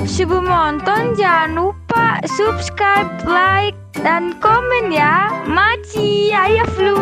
Sebelum nonton jangan lupa subscribe, like, dan komen ya. Maci, ayah flu.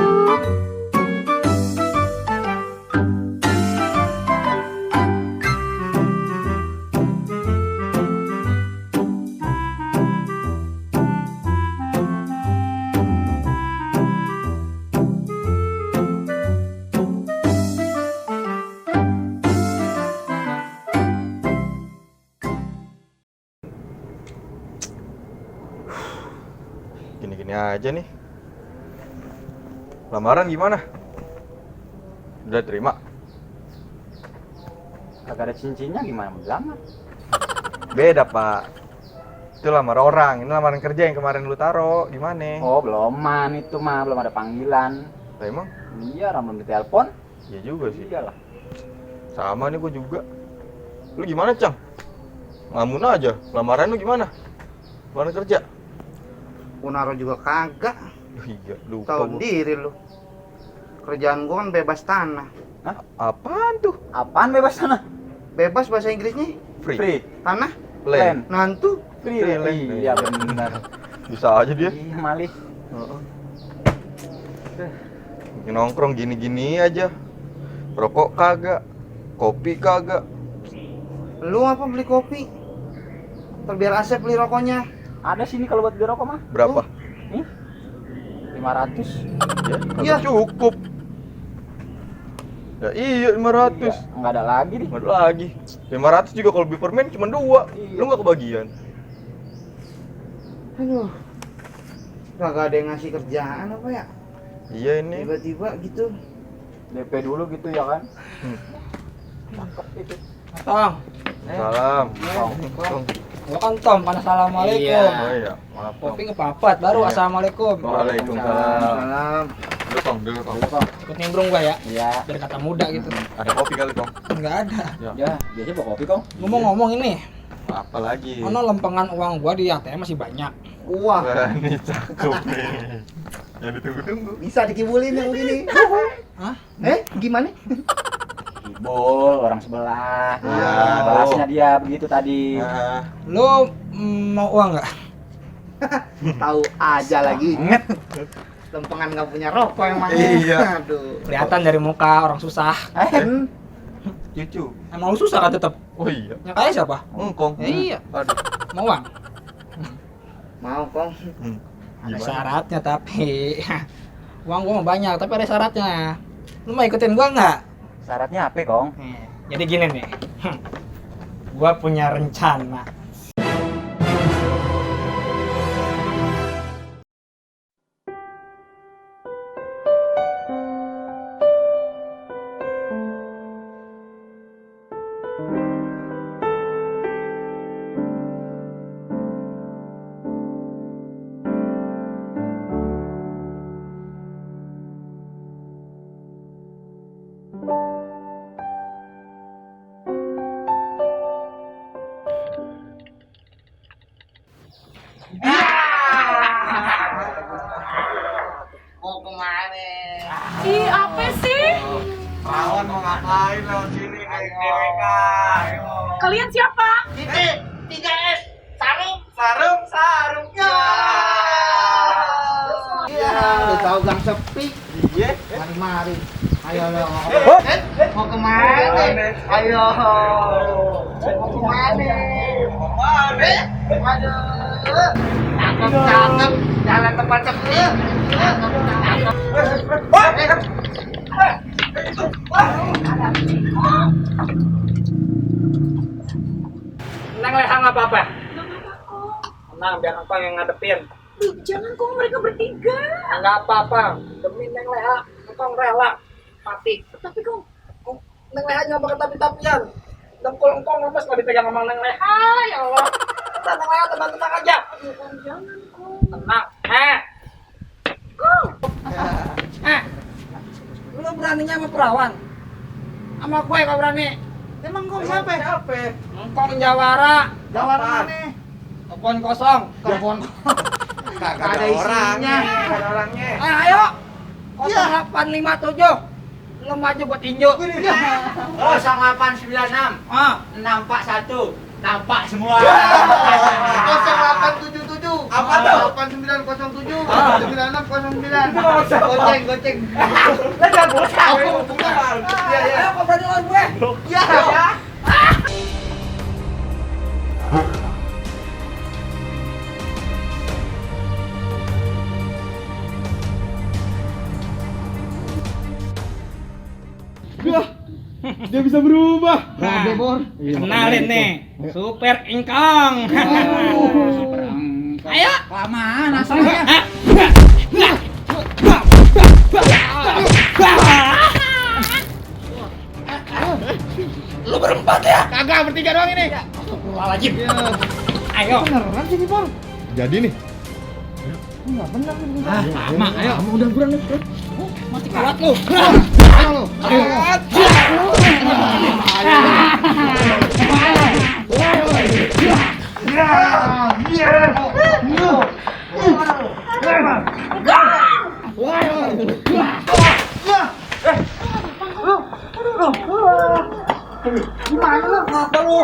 Gini-gini aja nih. Lamaran gimana? Udah terima? Kagak ada cincinnya gimana mau dilamar? Beda, Pak. Itu lamar orang, ini lamaran kerja yang kemarin lu taro. Di mana? Oh belum man, itu mah belum ada panggilan. Lah emang? Iya, orang belum ditelepon. Iya juga sih. Iyalah. Sama nih gua juga. Lu gimana, Cang? Ngamun aja. Lamaran lu gimana? Lamaran kerja? Unaro juga kagak. Oh, iya, lupa Tahu gua. diri lu. Kerjaan gua kan bebas tanah. Hah? Apaan tuh? Apaan bebas sana? Bebas bahasa Inggrisnya. Free. Tanah, Land. nantu. Free. Free land. Iya benar. Bisa aja dia. Iya malih. Heeh. Nongkrong gini-gini aja. Rokok kagak. Kopi kagak. Lu apa beli kopi? Ntar biar Asep beli rokoknya. Ada sini kalau buat beli rokok mah. Berapa? Nih. 500. Ya, Iya. kagak cukup. Ya iya 500. Enggak ada lagi nih. Nggak ada lagi. 500 juga kalau beli permen cuma 2. Iya. Lu nggak kebagian. Aduh. Kagak ada yang ngasih kerjaan apa ya? Iya ini. Tiba-tiba gitu. DP dulu gitu ya kan. Hmm. Cakep itu. Tong, Salam. Tong. gua kan Tom, kan assalamualaikum. Iya. Oh iya, maaf. Tong. Kopi ngepapat, baru Iya. assalamualaikum. Waalaikumsalam. Salam. Dulu Tong, dulu Tong. Dulu, Tong. Ikut nimbrung gua ya, Iya. biar kata muda gitu. Ada kopi kali Tong? Enggak ada. Ya, biasanya bawa kopi kong. Ngomong-ngomong ini, Apa lagi? ono lempengan uang gua di ATM masih banyak. Wah, Wah, ini cakep nih. Yang ditunggu-tunggu. bisa dikibulin yang begini. Hah? Gimana? Kibul orang sebelah. Iya. Bahasnya dia begitu tadi. Nah, Lu mau uang nggak? Tahu aja lagi. Banget. Lempengan nggak punya rokok emang. Iya. Aduh. Kelihatan dari muka orang susah. Hmm. cucu. Emang lu susah kan tetep? Oh iya. Yang kaya siapa? Engkong. Ya, iya. Aduh. Mau uang? Mau kong. Ada syaratnya tapi. Uang gua mah banyak, tapi ada syaratnya. Lu mau ikutin gua nggak? Syaratnya apa kong? Nih, jadi gini nih. Gua punya rencana. Mau kemana? Ih, apa sih? Kawan mau ngapain lewat sini naik DWK? Kalian siapa? Titik 3S. Sarung. Sarung. Iya, lu tahu gang sepi. Iya. Mari. Ayo. Mau kemana? Ayo. Mau kemana? Aduh. Cakep. Jalan tempat sepi. Neng Leha nggak apa-apa. Tenang, biar engkau yang ngadepin. Jangan kok mereka bertiga. Nggak apa-apa. Demi Neng Leha, engkau rela mati. Tapi kok Neng Leha nggak pakai tapi-tapian. Dengkul engkau ngemes nggak dipegang sama Neng Leha, ya Allah. Udah, Neng Leha tenang-tenang aja. jangan kok. Tenang. Lu beraninya sama perawan? Sama gue nggak berani. Emang kong siapa? Engkau Jawara. Jawara mana? Telepon kosong. Telepon. Kagak ada isinya. Ada orangnya. Ayo. 0857. Lu maju buat tinju. 0896 Ah, 641 Tampak semua. 0877. Apa tuh? 8907. 9609. Goceng. Lah jangan bocah. Iya. Ayo kau berani lawan gue. Iya. Dia bisa berubah. Babe, Bor. Kenalin nih, Super Ingkong. Ayo. Kelamaan asalnya. Lu berempat ya? Kagak, bertiga doang ini. Wajib. Ayo. Beneran sih, Bor. Jadi nih. Enggak bener nih. Sama, ayo. Udah berani. Masih kuat lu. Ayo lo. Gimana lu? Ngapa lu?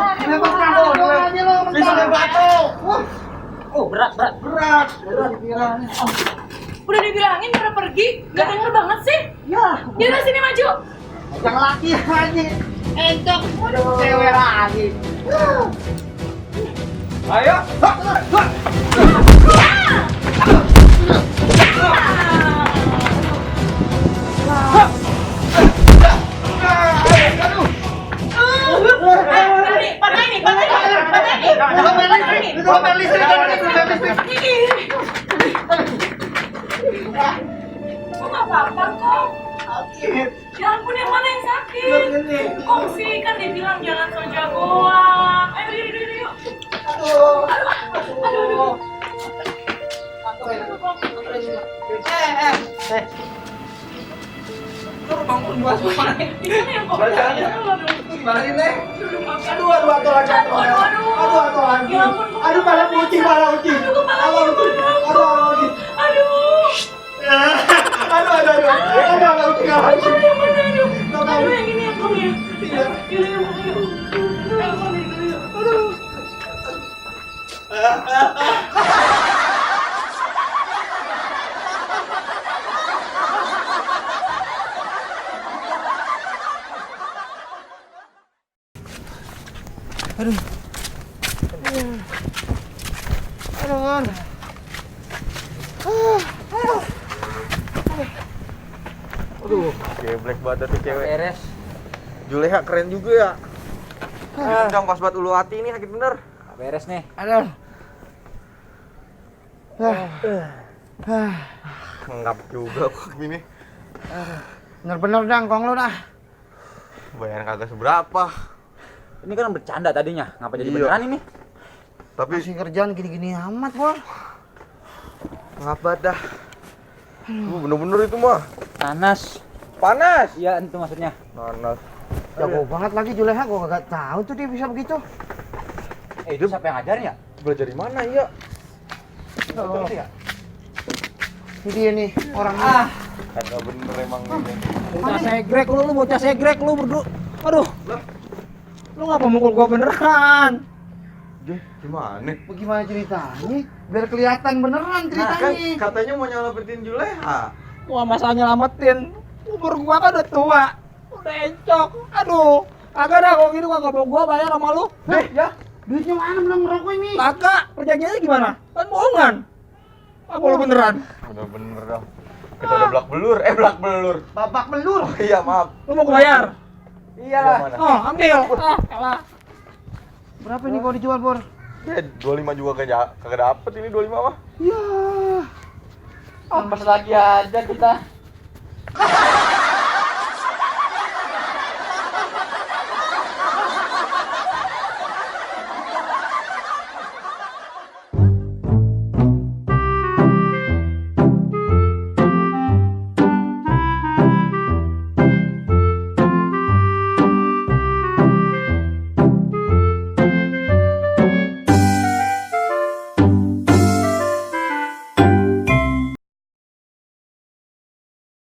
Oh, berat. Udah dibilangin pada pergi, gak denger banget sih. Ya, Yaudah sini maju. yang laki aja. Encok. Cewek lagi. Ayo. Gua listrik. Kok gak apa-apa kok? Ya ampun, yang mana yang sakit? Kok sih kan dibilang jangan so jagoan. Ayo yuk. Aduh. Bangun gua semua. Ini yang kok. Gimana ini? Aduh, lagi. Ya ampun. Aduh, kepala kucing. Aduh, kepala kucing. Aduh, yang ini yang kamu ya. Aduh. Bor. Aduh, geblek banget tuh cewek. Beres. Juleha keren juga ya. Kencang pas buat ulu hati ini sakit bener. Beres nih. Aduh. Ngap juga kok gini. Bener-bener dang, kong lu dah. Bayaran kagak seberapa. Ini kan bercanda tadinya. Ngapa jadi Iya. beneran ini? Tapi Masih kerjaan gini-gini amat, Bor. ngapa dah. Bener-bener itu mah. Panas. Panas. Iya, itu maksudnya. Panas. Jago banget lagi Juleha, gua kagak tahu tuh dia bisa begitu. Itu siapa yang ngajarin ya? Belajar di mana ya? Oh. Ini dia nih orangnya. Kagak bener emang ini. Bocah segrek lu berdua. Aduh. Lu ngapa mukul gua beneran? Gimana? Bagaimana ceritanya? Biar kelihatan beneran Nah, kan ceritanya. katanya mau nyelamatin Juleha. Wah, masa nyelamatin. Umur gua kan udah tua. Udah encok. Aduh. Kagak dah kalau gitu kagak mau gua bayar sama lu. Ya, duitnya mana belum ngerokok ini? Kagak. Perjanjiannya gimana? Kan bohongan. Apa lu beneran? Bener dong. Kita udah belak belur. Babak belur. Oh iya, maaf. Lu mau gua bayar? Iya. Mana? Oh, ambil. Kalah. Berapa ini kalau dijual, Bor? Ya, 25 juga kagak dapet ini 25 mah. Ya. Pas lagi aja kita.